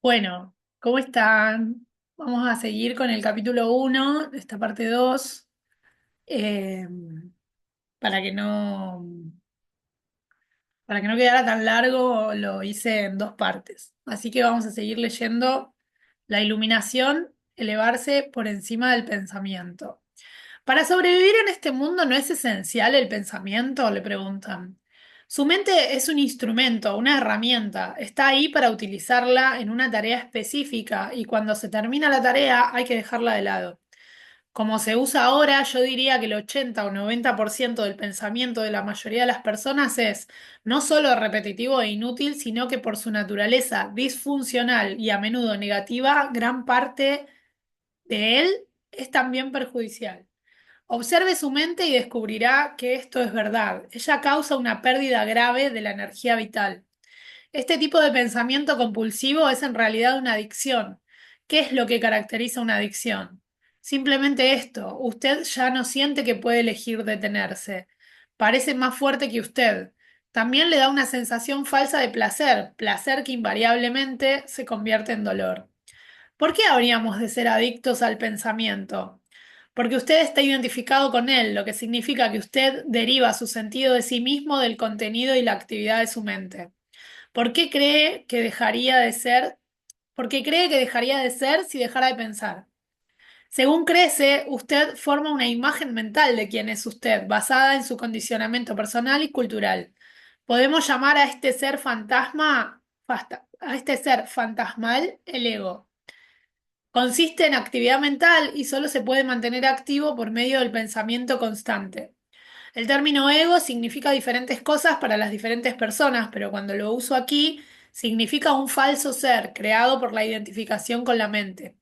Bueno, ¿cómo están? Vamos a seguir con el capítulo uno de esta parte 2. eh, para que no, para que no quedara tan largo, lo hice en dos partes. Así que vamos a seguir leyendo la iluminación, elevarse por encima del pensamiento. Para sobrevivir en este mundo no es esencial el pensamiento, le preguntan. Su mente es un instrumento, una herramienta. Está ahí para utilizarla en una tarea específica y cuando se termina la tarea hay que dejarla de lado. Como se usa ahora, yo diría que el 80 o 90% del pensamiento de la mayoría de las personas es no solo repetitivo e inútil, sino que por su naturaleza disfuncional y a menudo negativa, gran parte de él es también perjudicial. Observe su mente y descubrirá que esto es verdad. Ella causa una pérdida grave de la energía vital. Este tipo de pensamiento compulsivo es en realidad una adicción. ¿Qué es lo que caracteriza una adicción? Simplemente esto, usted ya no siente que puede elegir detenerse. Parece más fuerte que usted. También le da una sensación falsa de placer, placer que invariablemente se convierte en dolor. ¿Por qué habríamos de ser adictos al pensamiento? Porque usted está identificado con él, lo que significa que usted deriva su sentido de sí mismo del contenido y la actividad de su mente. ¿Por qué cree que dejaría de ser? Porque cree que dejaría de ser si dejara de pensar. Según crece, usted forma una imagen mental de quién es usted, basada en su condicionamiento personal y cultural. Podemos llamar a este ser a este ser fantasmal el ego. Consiste en actividad mental y solo se puede mantener activo por medio del pensamiento constante. El término ego significa diferentes cosas para las diferentes personas, pero cuando lo uso aquí, significa un falso ser creado por la identificación con la mente.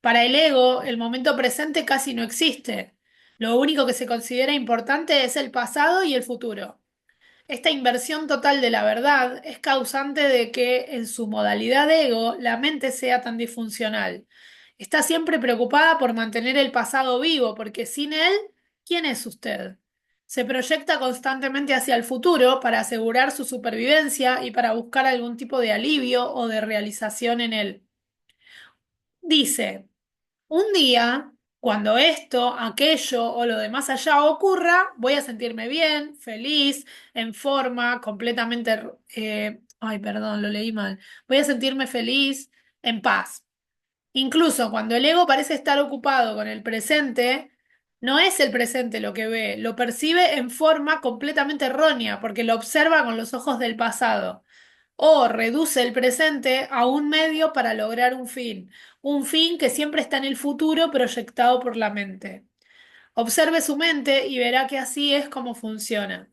Para el ego, el momento presente casi no existe. Lo único que se considera importante es el pasado y el futuro. Esta inversión total de la verdad es causante de que en su modalidad de ego la mente sea tan disfuncional. Está siempre preocupada por mantener el pasado vivo, porque sin él, ¿quién es usted? Se proyecta constantemente hacia el futuro para asegurar su supervivencia y para buscar algún tipo de alivio o de realización en él. Dice, un día, cuando esto, aquello o lo de más allá ocurra, voy a sentirme bien, feliz, en forma, completamente... ay, perdón, lo leí mal. Voy a sentirme feliz, en paz. Incluso cuando el ego parece estar ocupado con el presente, no es el presente lo que ve, lo percibe en forma completamente errónea, porque lo observa con los ojos del pasado. O reduce el presente a un medio para lograr un fin que siempre está en el futuro proyectado por la mente. Observe su mente y verá que así es como funciona.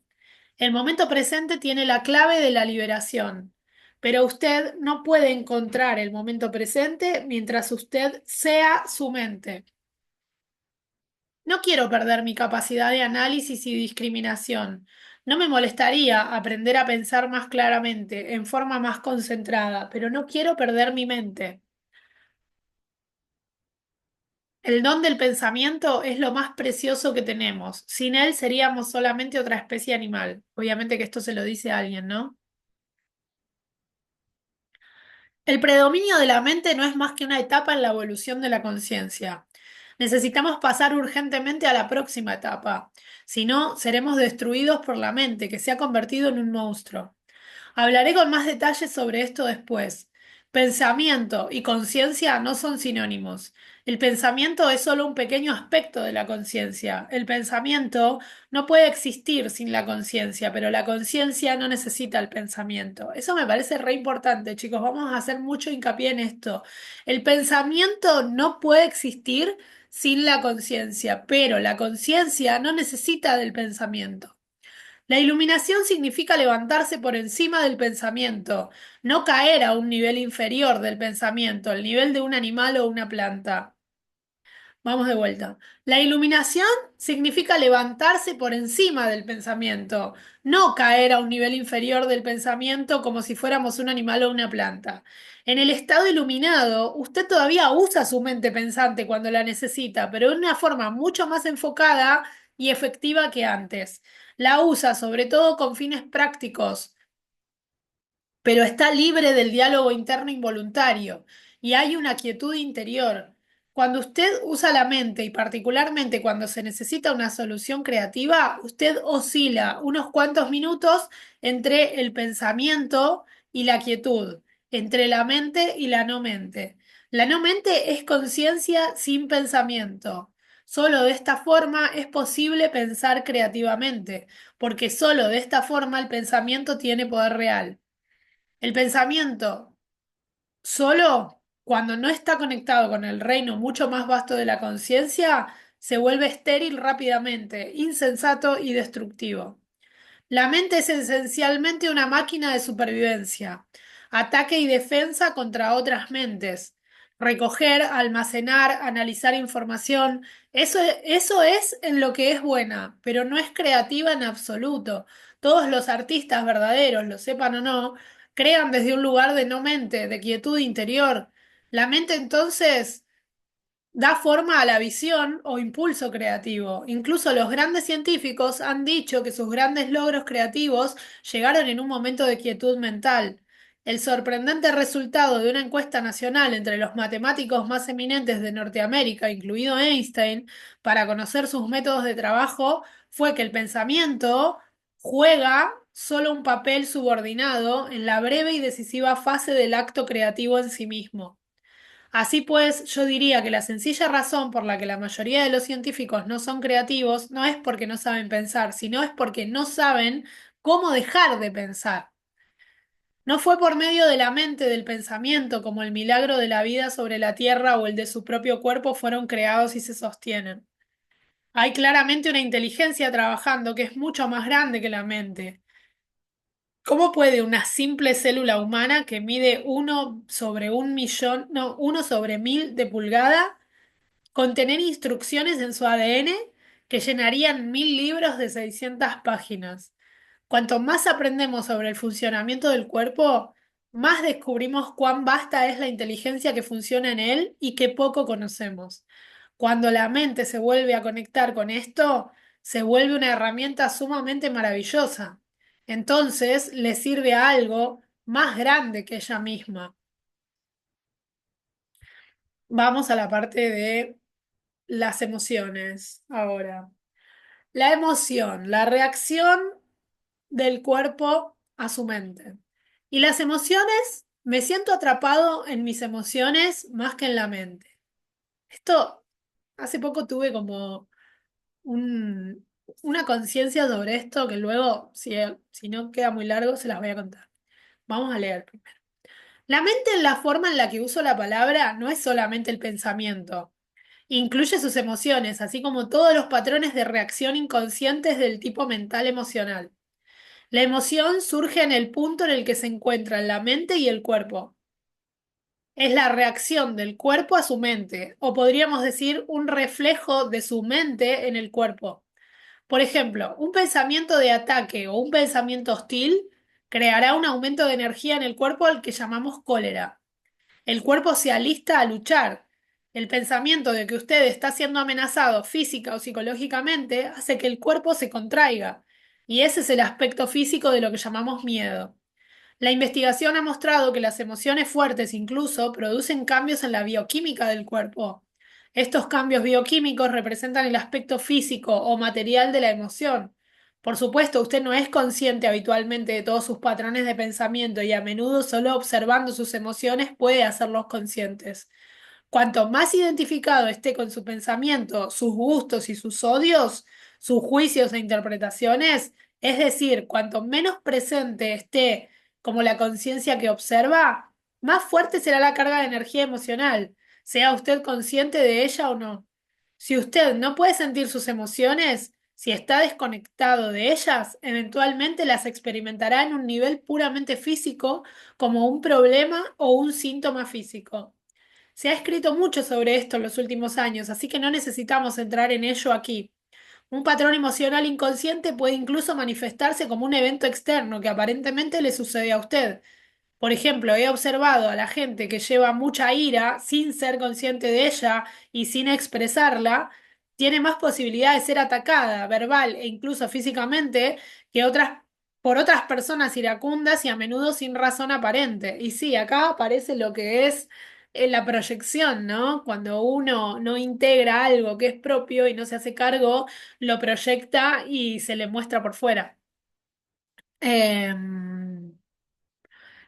El momento presente tiene la clave de la liberación, pero usted no puede encontrar el momento presente mientras usted sea su mente. No quiero perder mi capacidad de análisis y discriminación. No me molestaría aprender a pensar más claramente, en forma más concentrada, pero no quiero perder mi mente. El don del pensamiento es lo más precioso que tenemos. Sin él seríamos solamente otra especie animal. Obviamente que esto se lo dice a alguien, ¿no? El predominio de la mente no es más que una etapa en la evolución de la conciencia. Necesitamos pasar urgentemente a la próxima etapa. Si no, seremos destruidos por la mente, que se ha convertido en un monstruo. Hablaré con más detalles sobre esto después. Pensamiento y conciencia no son sinónimos. El pensamiento es solo un pequeño aspecto de la conciencia. El pensamiento no puede existir sin la conciencia, pero la conciencia no necesita el pensamiento. Eso me parece re importante, chicos. Vamos a hacer mucho hincapié en esto. El pensamiento no puede existir sin la conciencia, pero la conciencia no necesita del pensamiento. La iluminación significa levantarse por encima del pensamiento, no caer a un nivel inferior del pensamiento, el nivel de un animal o una planta. Vamos de vuelta. La iluminación significa levantarse por encima del pensamiento, no caer a un nivel inferior del pensamiento como si fuéramos un animal o una planta. En el estado iluminado, usted todavía usa su mente pensante cuando la necesita, pero de una forma mucho más enfocada y efectiva que antes. La usa sobre todo con fines prácticos pero está libre del diálogo interno involuntario y hay una quietud interior. Cuando usted usa la mente y particularmente cuando se necesita una solución creativa, usted oscila unos cuantos minutos entre el pensamiento y la quietud, entre la mente y la no mente. La no mente es conciencia sin pensamiento. Solo de esta forma es posible pensar creativamente, porque solo de esta forma el pensamiento tiene poder real. El pensamiento solo cuando no está conectado con el reino mucho más vasto de la conciencia se vuelve estéril rápidamente, insensato y destructivo. La mente es esencialmente una máquina de supervivencia, ataque y defensa contra otras mentes. Recoger, almacenar, analizar información, eso es en lo que es buena, pero no es creativa en absoluto. Todos los artistas verdaderos, lo sepan o no, crean desde un lugar de no mente, de quietud interior. La mente entonces da forma a la visión o impulso creativo. Incluso los grandes científicos han dicho que sus grandes logros creativos llegaron en un momento de quietud mental. El sorprendente resultado de una encuesta nacional entre los matemáticos más eminentes de Norteamérica, incluido Einstein, para conocer sus métodos de trabajo, fue que el pensamiento juega solo un papel subordinado en la breve y decisiva fase del acto creativo en sí mismo. Así pues, yo diría que la sencilla razón por la que la mayoría de los científicos no son creativos no es porque no saben pensar, sino es porque no saben cómo dejar de pensar. No fue por medio de la mente, del pensamiento, como el milagro de la vida sobre la tierra o el de su propio cuerpo fueron creados y se sostienen. Hay claramente una inteligencia trabajando que es mucho más grande que la mente. ¿Cómo puede una simple célula humana que mide 1/1 millón, no, 1/1000 de pulgada, contener instrucciones en su ADN que llenarían 1000 libros de 600 páginas? Cuanto más aprendemos sobre el funcionamiento del cuerpo, más descubrimos cuán vasta es la inteligencia que funciona en él y qué poco conocemos. Cuando la mente se vuelve a conectar con esto, se vuelve una herramienta sumamente maravillosa. Entonces le sirve a algo más grande que ella misma. Vamos a la parte de las emociones ahora. La emoción, la reacción del cuerpo a su mente. Y las emociones, me siento atrapado en mis emociones más que en la mente. Esto, hace poco tuve como un- una conciencia sobre esto que luego, si no queda muy largo, se las voy a contar. Vamos a leer primero. La mente en la forma en la que uso la palabra no es solamente el pensamiento. Incluye sus emociones, así como todos los patrones de reacción inconscientes del tipo mental emocional. La emoción surge en el punto en el que se encuentran la mente y el cuerpo. Es la reacción del cuerpo a su mente, o podríamos decir un reflejo de su mente en el cuerpo. Por ejemplo, un pensamiento de ataque o un pensamiento hostil creará un aumento de energía en el cuerpo al que llamamos cólera. El cuerpo se alista a luchar. El pensamiento de que usted está siendo amenazado física o psicológicamente hace que el cuerpo se contraiga. Y ese es el aspecto físico de lo que llamamos miedo. La investigación ha mostrado que las emociones fuertes incluso producen cambios en la bioquímica del cuerpo. Estos cambios bioquímicos representan el aspecto físico o material de la emoción. Por supuesto, usted no es consciente habitualmente de todos sus patrones de pensamiento y a menudo solo observando sus emociones puede hacerlos conscientes. Cuanto más identificado esté con su pensamiento, sus gustos y sus odios, sus juicios e interpretaciones, es decir, cuanto menos presente esté como la conciencia que observa, más fuerte será la carga de energía emocional, sea usted consciente de ella o no. Si usted no puede sentir sus emociones, si está desconectado de ellas, eventualmente las experimentará en un nivel puramente físico como un problema o un síntoma físico. Se ha escrito mucho sobre esto en los últimos años, así que no necesitamos entrar en ello aquí. Un patrón emocional inconsciente puede incluso manifestarse como un evento externo que aparentemente le sucede a usted. Por ejemplo, he observado a la gente que lleva mucha ira sin ser consciente de ella y sin expresarla, tiene más posibilidad de ser atacada verbal e incluso físicamente que otras por otras personas iracundas y a menudo sin razón aparente. Y sí, acá aparece lo que es la proyección, ¿no? Cuando uno no integra algo que es propio y no se hace cargo, lo proyecta y se le muestra por fuera. Em,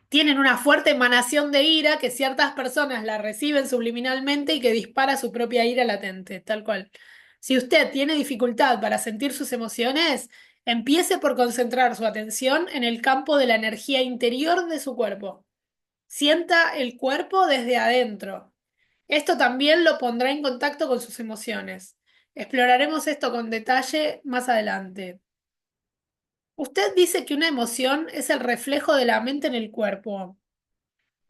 Tienen una fuerte emanación de ira que ciertas personas la reciben subliminalmente y que dispara su propia ira latente, tal cual. Si usted tiene dificultad para sentir sus emociones, empiece por concentrar su atención en el campo de la energía interior de su cuerpo. Sienta el cuerpo desde adentro. Esto también lo pondrá en contacto con sus emociones. Exploraremos esto con detalle más adelante. Usted dice que una emoción es el reflejo de la mente en el cuerpo.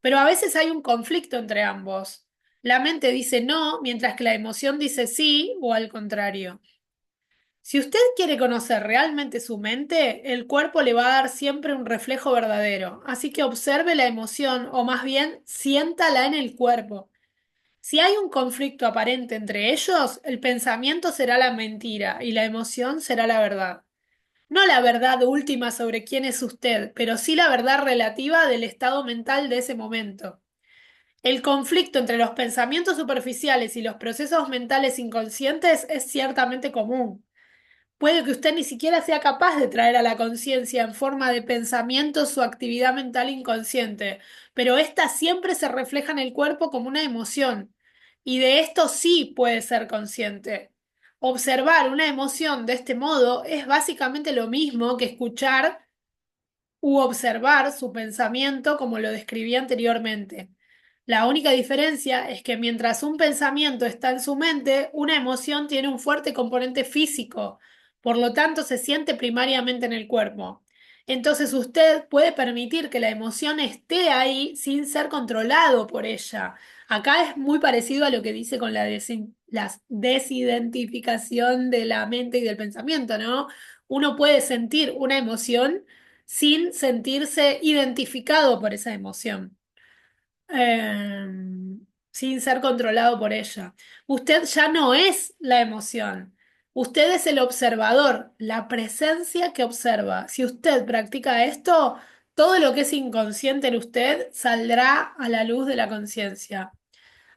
Pero a veces hay un conflicto entre ambos. La mente dice no, mientras que la emoción dice sí o al contrario. Si usted quiere conocer realmente su mente, el cuerpo le va a dar siempre un reflejo verdadero. Así que observe la emoción o más bien siéntala en el cuerpo. Si hay un conflicto aparente entre ellos, el pensamiento será la mentira y la emoción será la verdad. No la verdad última sobre quién es usted, pero sí la verdad relativa del estado mental de ese momento. El conflicto entre los pensamientos superficiales y los procesos mentales inconscientes es ciertamente común. Puede que usted ni siquiera sea capaz de traer a la conciencia en forma de pensamiento su actividad mental inconsciente, pero ésta siempre se refleja en el cuerpo como una emoción, y de esto sí puede ser consciente. Observar una emoción de este modo es básicamente lo mismo que escuchar u observar su pensamiento como lo describí anteriormente. La única diferencia es que mientras un pensamiento está en su mente, una emoción tiene un fuerte componente físico, por lo tanto se siente primariamente en el cuerpo. Entonces usted puede permitir que la emoción esté ahí sin ser controlado por ella. Acá es muy parecido a lo que dice con la desidentificación de la mente y del pensamiento, ¿no? Uno puede sentir una emoción sin sentirse identificado por esa emoción, eh, sin ser controlado por ella. Usted ya no es la emoción, usted es el observador, la presencia que observa. Si usted practica esto, todo lo que es inconsciente en usted saldrá a la luz de la conciencia.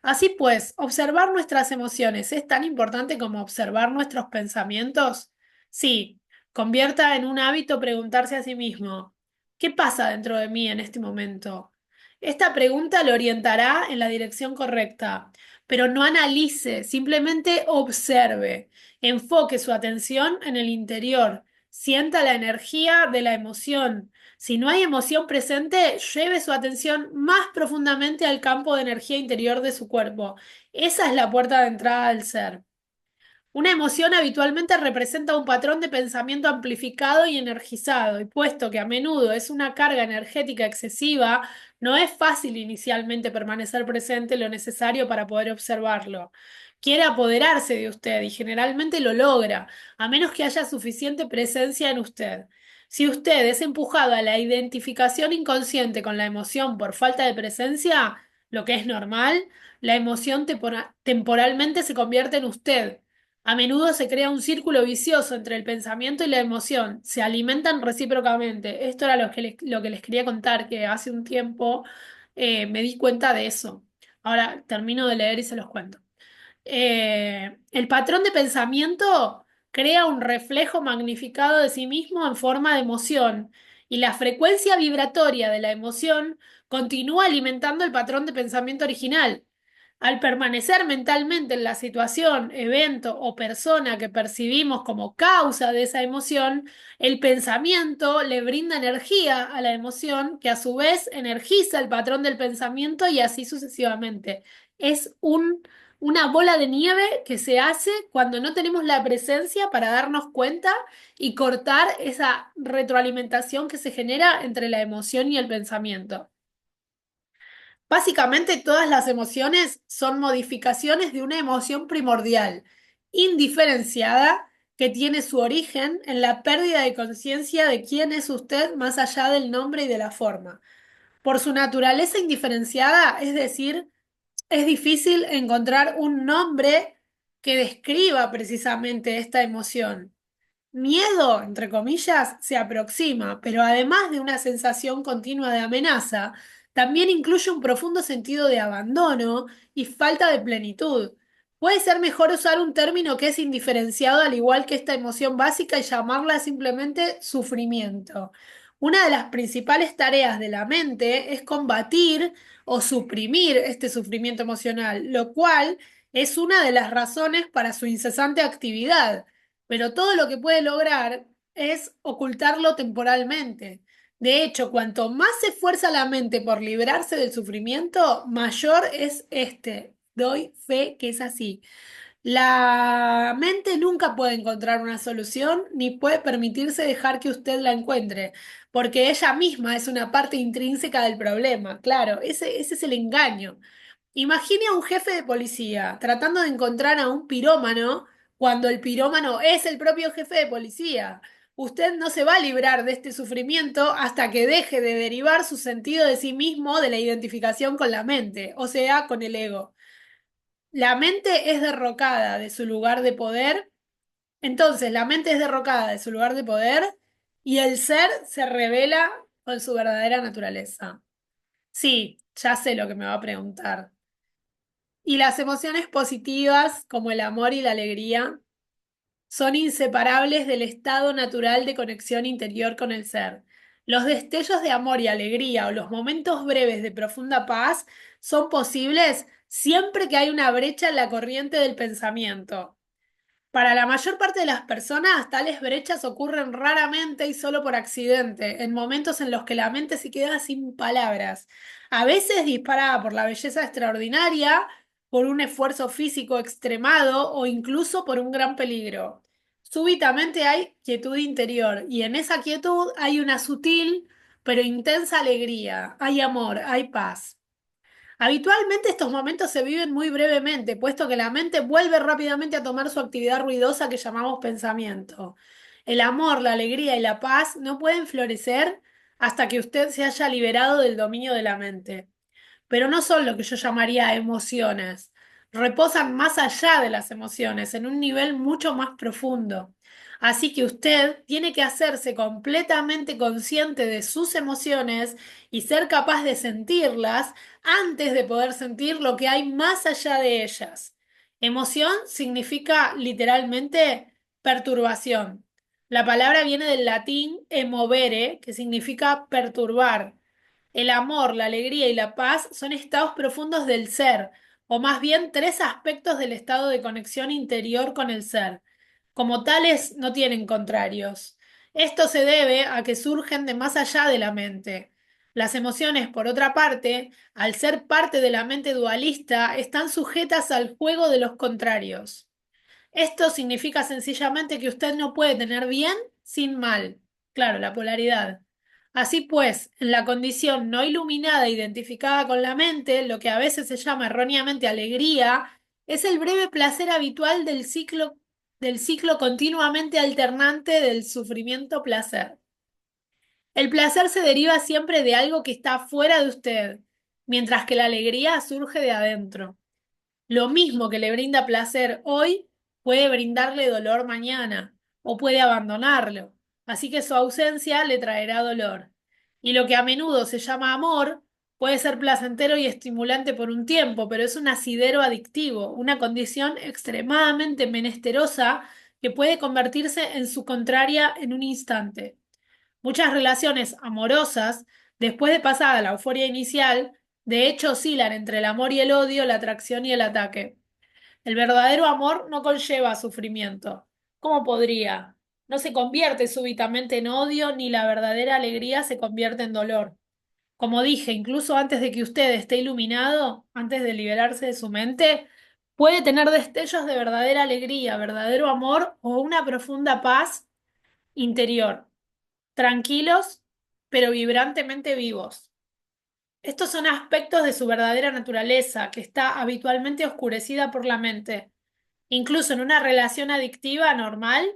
Así pues, observar nuestras emociones es tan importante como observar nuestros pensamientos. Sí, convierta en un hábito preguntarse a sí mismo, ¿qué pasa dentro de mí en este momento? Esta pregunta lo orientará en la dirección correcta, pero no analice, simplemente observe, enfoque su atención en el interior, sienta la energía de la emoción. Si no hay emoción presente, lleve su atención más profundamente al campo de energía interior de su cuerpo. Esa es la puerta de entrada al ser. Una emoción habitualmente representa un patrón de pensamiento amplificado y energizado, y puesto que a menudo es una carga energética excesiva, no es fácil inicialmente permanecer presente lo necesario para poder observarlo. Quiere apoderarse de usted y generalmente lo logra, a menos que haya suficiente presencia en usted. Si usted es empujado a la identificación inconsciente con la emoción por falta de presencia, lo que es normal, la emoción temporalmente se convierte en usted. A menudo se crea un círculo vicioso entre el pensamiento y la emoción. Se alimentan recíprocamente. Esto era lo que les quería contar, que hace un tiempo me di cuenta de eso. Ahora termino de leer y se los cuento. El patrón de pensamiento crea un reflejo magnificado de sí mismo en forma de emoción, y la frecuencia vibratoria de la emoción continúa alimentando el patrón de pensamiento original. Al permanecer mentalmente en la situación, evento o persona que percibimos como causa de esa emoción, el pensamiento le brinda energía a la emoción, que a su vez energiza el patrón del pensamiento y así sucesivamente. Es una bola de nieve que se hace cuando no tenemos la presencia para darnos cuenta y cortar esa retroalimentación que se genera entre la emoción y el pensamiento. Básicamente todas las emociones son modificaciones de una emoción primordial, indiferenciada, que tiene su origen en la pérdida de conciencia de quién es usted más allá del nombre y de la forma. Por su naturaleza indiferenciada, es decir, es difícil encontrar un nombre que describa precisamente esta emoción. miedo, entre comillas, se aproxima, pero además de una sensación continua de amenaza, también incluye un profundo sentido de abandono y falta de plenitud. Puede ser mejor usar un término que es indiferenciado al igual que esta emoción básica y llamarla simplemente sufrimiento. Una de las principales tareas de la mente es combatir o suprimir este sufrimiento emocional, lo cual es una de las razones para su incesante actividad, pero todo lo que puede lograr es ocultarlo temporalmente. De hecho, cuanto más se esfuerza la mente por librarse del sufrimiento, mayor es este. Doy fe que es así. La mente nunca puede encontrar una solución ni puede permitirse dejar que usted la encuentre, porque ella misma es una parte intrínseca del problema. Claro, ese es el engaño. Imagine a un jefe de policía tratando de encontrar a un pirómano cuando el pirómano es el propio jefe de policía. Usted no se va a librar de este sufrimiento hasta que deje de derivar su sentido de sí mismo de la identificación con la mente, o sea, con el ego. La mente es derrocada de su lugar de poder, entonces la mente es derrocada de su lugar de poder y el ser se revela con su verdadera naturaleza. Sí, ya sé lo que me va a preguntar. Y las emociones positivas, como el amor y la alegría, son inseparables del estado natural de conexión interior con el ser. Los destellos de amor y alegría o los momentos breves de profunda paz son posibles siempre que hay una brecha en la corriente del pensamiento. Para la mayor parte de las personas, tales brechas ocurren raramente y solo por accidente, en momentos en los que la mente se queda sin palabras, a veces disparada por la belleza extraordinaria, por un esfuerzo físico extremado o incluso por un gran peligro. Súbitamente hay quietud interior y en esa quietud hay una sutil pero intensa alegría, hay amor, hay paz. Habitualmente estos momentos se viven muy brevemente, puesto que la mente vuelve rápidamente a tomar su actividad ruidosa que llamamos pensamiento. El amor, la alegría y la paz no pueden florecer hasta que usted se haya liberado del dominio de la mente, pero no son lo que yo llamaría emociones. Reposan más allá de las emociones, en un nivel mucho más profundo. Así que usted tiene que hacerse completamente consciente de sus emociones y ser capaz de sentirlas antes de poder sentir lo que hay más allá de ellas. Emoción significa literalmente perturbación. La palabra viene del latín emovere, que significa perturbar. El amor, la alegría y la paz son estados profundos del ser, o más bien tres aspectos del estado de conexión interior con el ser. Como tales, no tienen contrarios. Esto se debe a que surgen de más allá de la mente. Las emociones, por otra parte, al ser parte de la mente dualista, están sujetas al juego de los contrarios. Esto significa sencillamente que usted no puede tener bien sin mal. Claro, la polaridad. Así pues, en la condición no iluminada identificada con la mente, lo que a veces se llama erróneamente alegría, es el breve placer habitual del ciclo continuamente alternante del sufrimiento-placer. El placer se deriva siempre de algo que está fuera de usted, mientras que la alegría surge de adentro. Lo mismo que le brinda placer hoy puede brindarle dolor mañana o puede abandonarlo. Así que su ausencia le traerá dolor. Y lo que a menudo se llama amor puede ser placentero y estimulante por un tiempo, pero es un asidero adictivo, una condición extremadamente menesterosa que puede convertirse en su contraria en un instante. Muchas relaciones amorosas, después de pasada la euforia inicial, de hecho oscilan entre el amor y el odio, la atracción y el ataque. El verdadero amor no conlleva sufrimiento. ¿Cómo podría? No se convierte súbitamente en odio, ni la verdadera alegría se convierte en dolor. Como dije, incluso antes de que usted esté iluminado, antes de liberarse de su mente, puede tener destellos de verdadera alegría, verdadero amor o una profunda paz interior, tranquilos, pero vibrantemente vivos. Estos son aspectos de su verdadera naturaleza, que está habitualmente oscurecida por la mente. Incluso en una relación adictiva normal,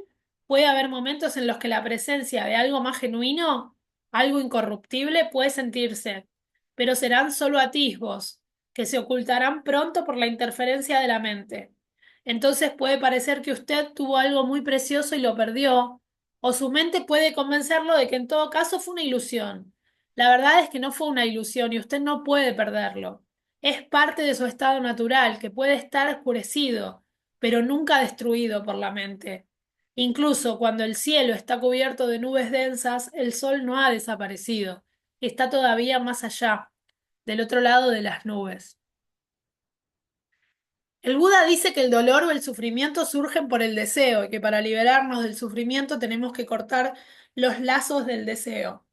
puede haber momentos en los que la presencia de algo más genuino, algo incorruptible, puede sentirse, pero serán solo atisbos, que se ocultarán pronto por la interferencia de la mente. Entonces puede parecer que usted tuvo algo muy precioso y lo perdió, O su mente puede convencerlo de que en todo caso fue una ilusión. La verdad es que no fue una ilusión y usted no puede perderlo. Es parte de su estado natural, que puede estar oscurecido, pero nunca destruido por la mente. Incluso cuando el cielo está cubierto de nubes densas, el sol no ha desaparecido. Está todavía más allá, del otro lado de las nubes. El Buda dice que el dolor o el sufrimiento surgen por el deseo y que para liberarnos del sufrimiento tenemos que cortar los lazos del deseo.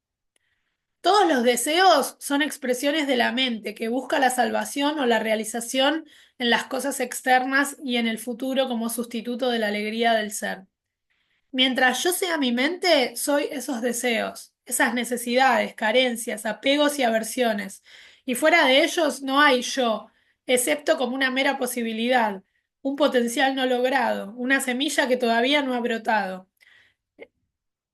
Todos los deseos son expresiones de la mente que busca la salvación o la realización en las cosas externas y en el futuro como sustituto de la alegría del ser. Mientras yo sea mi mente, soy esos deseos, esas necesidades, carencias, apegos y aversiones. Y fuera de ellos no hay yo, excepto como una mera posibilidad, un potencial no logrado, una semilla que todavía no ha brotado.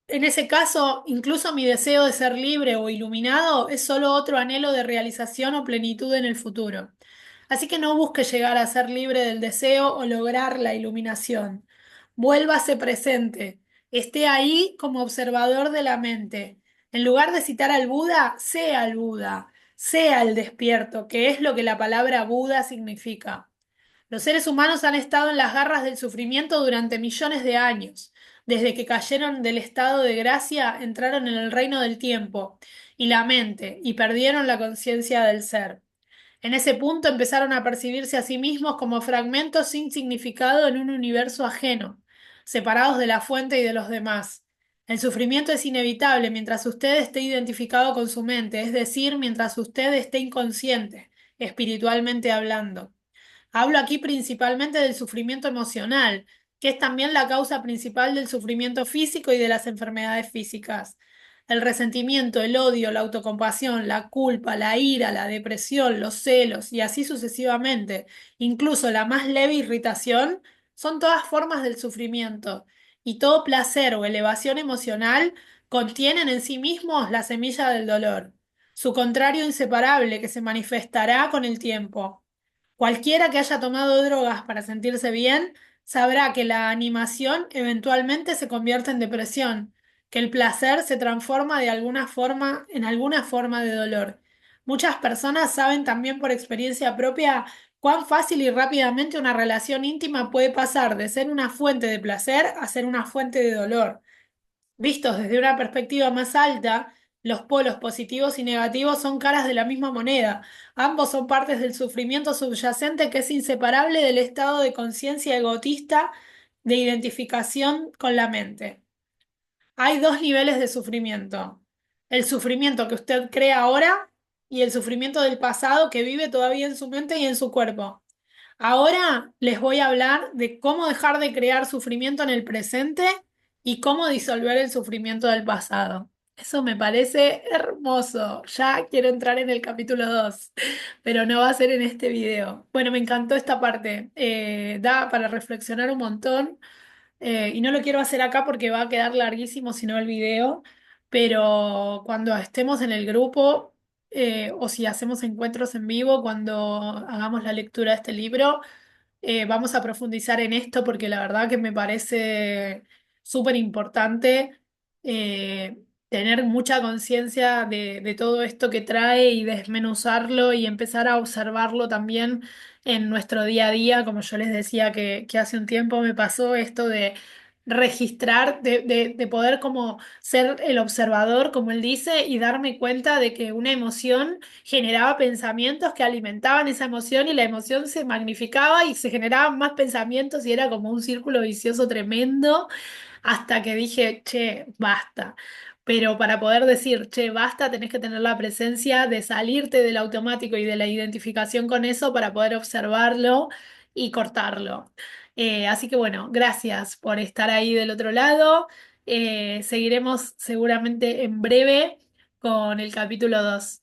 En ese caso, incluso mi deseo de ser libre o iluminado es solo otro anhelo de realización o plenitud en el futuro. Así que no busque llegar a ser libre del deseo o lograr la iluminación. Vuélvase presente. Esté ahí como observador de la mente. En lugar de citar al Buda, sea el Buda, sea el despierto, que es lo que la palabra Buda significa. Los seres humanos han estado en las garras del sufrimiento durante millones de años. Desde que cayeron del estado de gracia, entraron en el reino del tiempo y la mente y perdieron la conciencia del ser. En ese punto empezaron a percibirse a sí mismos como fragmentos sin significado en un universo ajeno, separados de la fuente y de los demás. El sufrimiento es inevitable mientras usted esté identificado con su mente, es decir, mientras usted esté inconsciente, espiritualmente hablando. Hablo aquí principalmente del sufrimiento emocional, que es también la causa principal del sufrimiento físico y de las enfermedades físicas. El resentimiento, el odio, la autocompasión, la culpa, la ira, la depresión, los celos y así sucesivamente, incluso la más leve irritación, son todas formas del sufrimiento. Y todo placer o elevación emocional contienen en sí mismos la semilla del dolor, su contrario inseparable que se manifestará con el tiempo. Cualquiera que haya tomado drogas para sentirse bien sabrá que la animación eventualmente se convierte en depresión, que el placer se transforma de alguna forma en alguna forma de dolor. Muchas personas saben también por experiencia propia cuán fácil y rápidamente una relación íntima puede pasar de ser una fuente de placer a ser una fuente de dolor. Vistos desde una perspectiva más alta, los polos positivos y negativos son caras de la misma moneda. Ambos son partes del sufrimiento subyacente que es inseparable del estado de conciencia egotista de identificación con la mente. Hay dos niveles de sufrimiento. El sufrimiento que usted crea ahora y el sufrimiento del pasado que vive todavía en su mente y en su cuerpo. Ahora les voy a hablar de cómo dejar de crear sufrimiento en el presente y cómo disolver el sufrimiento del pasado. Eso me parece hermoso. Ya quiero entrar en el capítulo 2, pero no va a ser en este video. Bueno, me encantó esta parte. Da para reflexionar un montón. Y no lo quiero hacer acá porque va a quedar larguísimo si no el video, pero cuando estemos en el grupo o si hacemos encuentros en vivo, cuando hagamos la lectura de este libro, vamos a profundizar en esto porque la verdad que me parece súper importante tener mucha conciencia de todo esto que trae y desmenuzarlo y empezar a observarlo también en nuestro día a día. Como yo les decía que hace un tiempo me pasó esto de registrar, de poder como ser el observador, como él dice, y darme cuenta de que una emoción generaba pensamientos que alimentaban esa emoción y la emoción se magnificaba y se generaban más pensamientos y era como un círculo vicioso tremendo hasta que dije, che, basta. Pero para poder decir, che, basta, tenés que tener la presencia de salirte del automático y de la identificación con eso para poder observarlo y cortarlo. Así que bueno, gracias por estar ahí del otro lado. Seguiremos seguramente en breve con el capítulo 2.